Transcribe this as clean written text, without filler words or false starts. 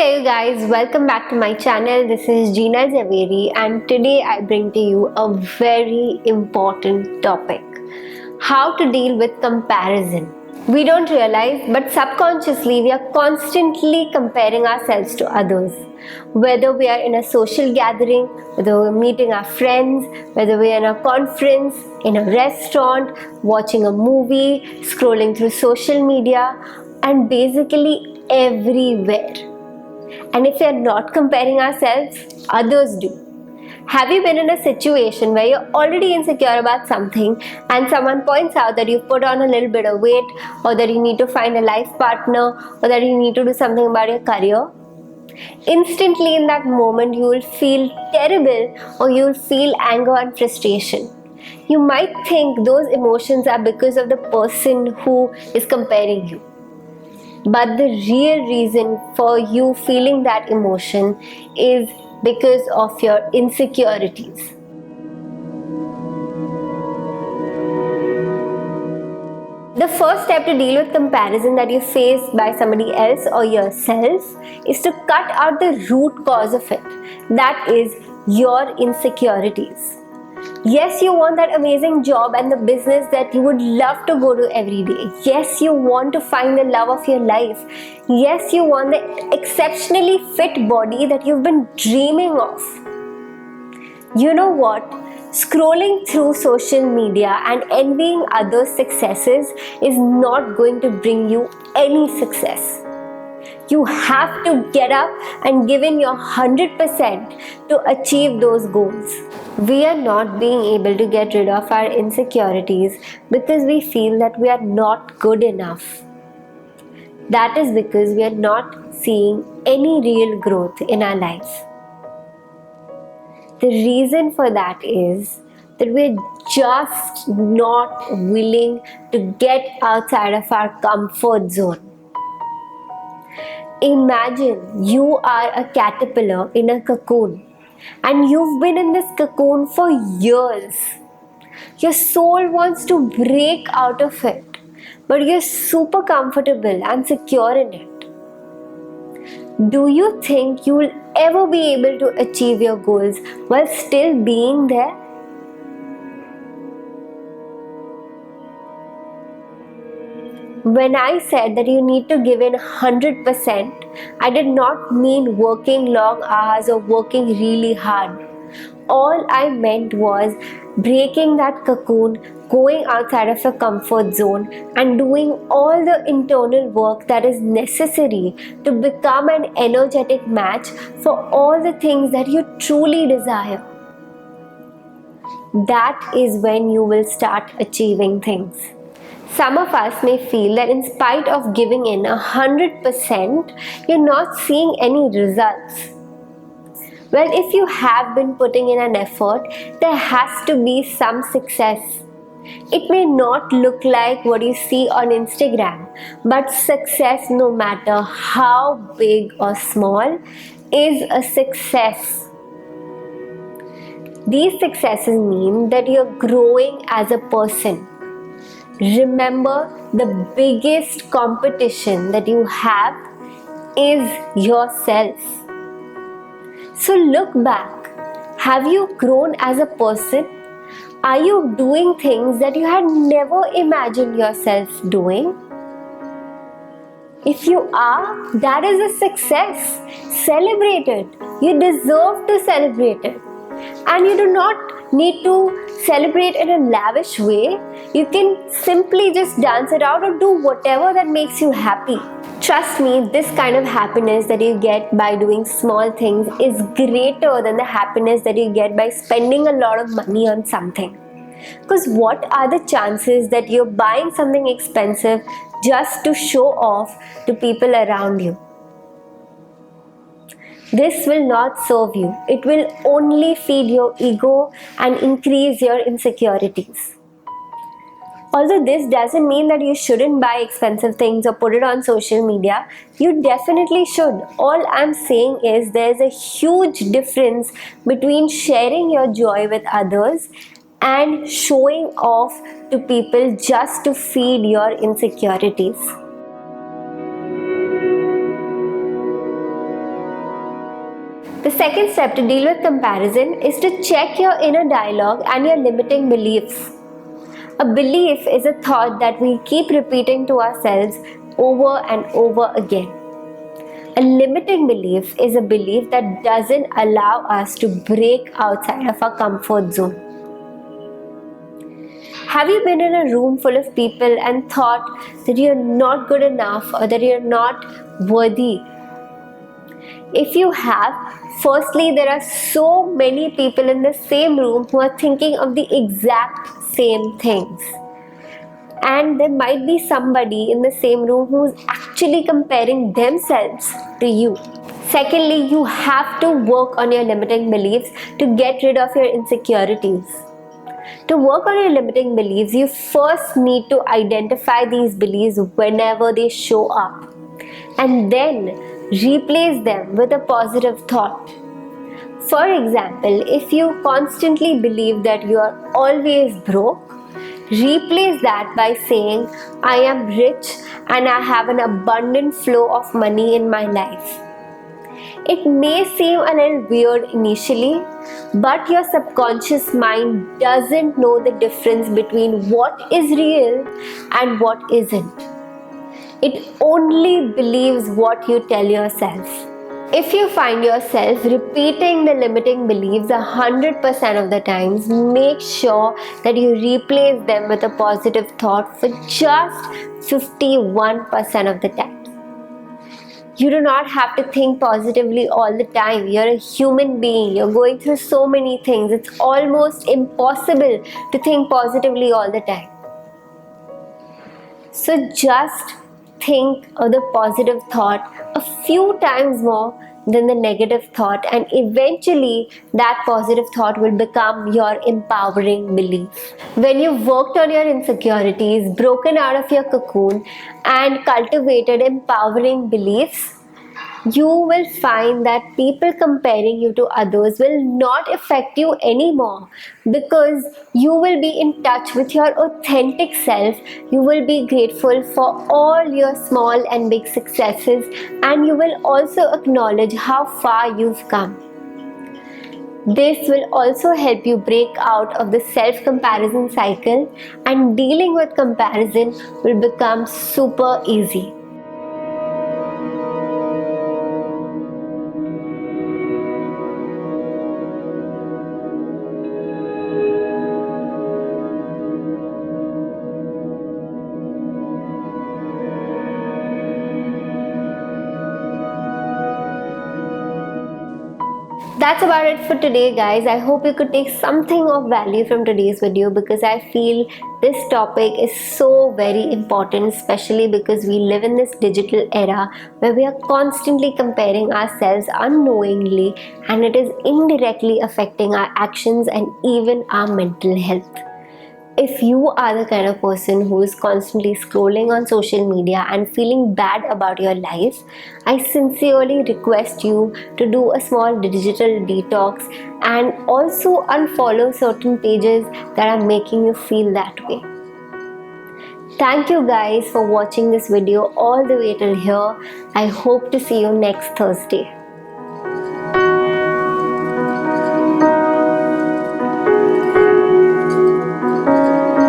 there you guys, welcome back to my channel. This is Gina Zaveri and today I bring to you a very important topic. How to deal with comparison. We don't realize but subconsciously we are constantly comparing ourselves to others. Whether we are in a social gathering, whether we're meeting our friends, whether we're in a conference, in a restaurant, watching a movie, scrolling through social media, and basically everywhere. And if we are not comparing ourselves, others do. Have you been in a situation where you're already insecure about something and someone points out that you've put on a little bit of weight, or that you need to find a life partner, or that you need to do something about your career? Instantly in that moment you will feel terrible, or you will feel anger and frustration. You might think those emotions are because of the person who is comparing you. But the real reason for you feeling that emotion is because of your insecurities. The first step to deal with comparison that you face by somebody else or yourself is to cut out the root cause of it. That is your insecurities. Yes, you want that amazing job and the business that you would love to go to every day. Yes, you want to find the love of your life. Yes, you want the exceptionally fit body that you've been dreaming of. You know what? Scrolling through social media and envying others' successes is not going to bring you any success. You have to get up and give in your 100% to achieve those goals. We are not being able to get rid of our insecurities because we feel that we are not good enough. That is because we are not seeing any real growth in our life. The reason for that is that we're just not willing to get outside of our comfort zone. Imagine you are a caterpillar in a cocoon and you've been in this cocoon for years. Your soul wants to break out of it, but you're super comfortable and secure in it. Do you think you will ever be able to achieve your goals while still being there? When I said that you need to give in 100%, I did not mean working long hours or working really hard. All I meant was breaking that cocoon, going outside of your comfort zone and doing all the internal work that is necessary to become an energetic match for all the things that you truly desire. That is when you will start achieving things. Some of us may feel that in spite of giving in 100%, you're not seeing any results. Well, if you have been putting in an effort, there has to be some success. It may not look like what you see on Instagram, but success, no matter how big or small, is a success. These successes mean that you're growing as a person. Remember, the biggest competition that you have is yourself. So look back. Have you grown as a person? Are you doing things that you had never imagined yourself doing? If you are, that is a success. Celebrate it. You deserve to celebrate it. And you do not need to celebrate in a lavish way. You can simply just dance it out or do whatever that makes you happy. Trust me, this kind of happiness that you get by doing small things is greater than the happiness that you get by spending a lot of money on something. Because what are the chances that you're buying something expensive just to show off to people around you? This will not serve you. It will only feed your ego and increase your insecurities. Although this doesn't mean that you shouldn't buy expensive things or put it on social media, you definitely should. All I'm saying is there's a huge difference between sharing your joy with others and showing off to people just to feed your insecurities. The second step to deal with comparison is to check your inner dialogue and your limiting beliefs. A belief is a thought that we keep repeating to ourselves over and over again. A limiting belief is a belief that doesn't allow us to break outside of our comfort zone. Have you been in a room full of people and thought that you're not good enough or that you're not worthy? If you have, firstly, there are so many people in the same room who are thinking of the exact same things. And there might be somebody in the same room who's actually comparing themselves to you. Secondly, you have to work on your limiting beliefs to get rid of your insecurities. To work on your limiting beliefs, you first need to identify these beliefs whenever they show up, and then replace them with a positive thought. For example, if you constantly believe that you are always broke, replace that by saying, I am rich and I have an abundant flow of money in my life. It may seem a little weird initially, but your subconscious mind doesn't know the difference between what is real and what isn't. It only believes what you tell yourself. If you find yourself repeating the limiting beliefs 100% of the times, make sure that you replace them with a positive thought for just 51% of the time. You do not have to think positively all the time. You're a human being. You're going through so many things. It's almost impossible to think positively all the time. So just think of the positive thought a few times more than the negative thought, and eventually that positive thought will become your empowering belief. When you've worked on your insecurities, broken out of your cocoon, and cultivated empowering beliefs, you will find that people comparing you to others will not affect you anymore, because you will be in touch with your authentic self. You will be grateful for all your small and big successes, and you will also acknowledge how far you've come. This will also help you break out of the self-comparison cycle, and dealing with comparison will become super easy. That's about it for today, guys. I hope you could take something of value from today's video, because I feel this topic is so very important, especially because we live in this digital era where we are constantly comparing ourselves unknowingly, and it is indirectly affecting our actions and even our mental health. If you are the kind of person who is constantly scrolling on social media and feeling bad about your life, I sincerely request you to do a small digital detox and also unfollow certain pages that are making you feel that way. Thank you guys for watching this video all the way till here. I hope to see you next Thursday.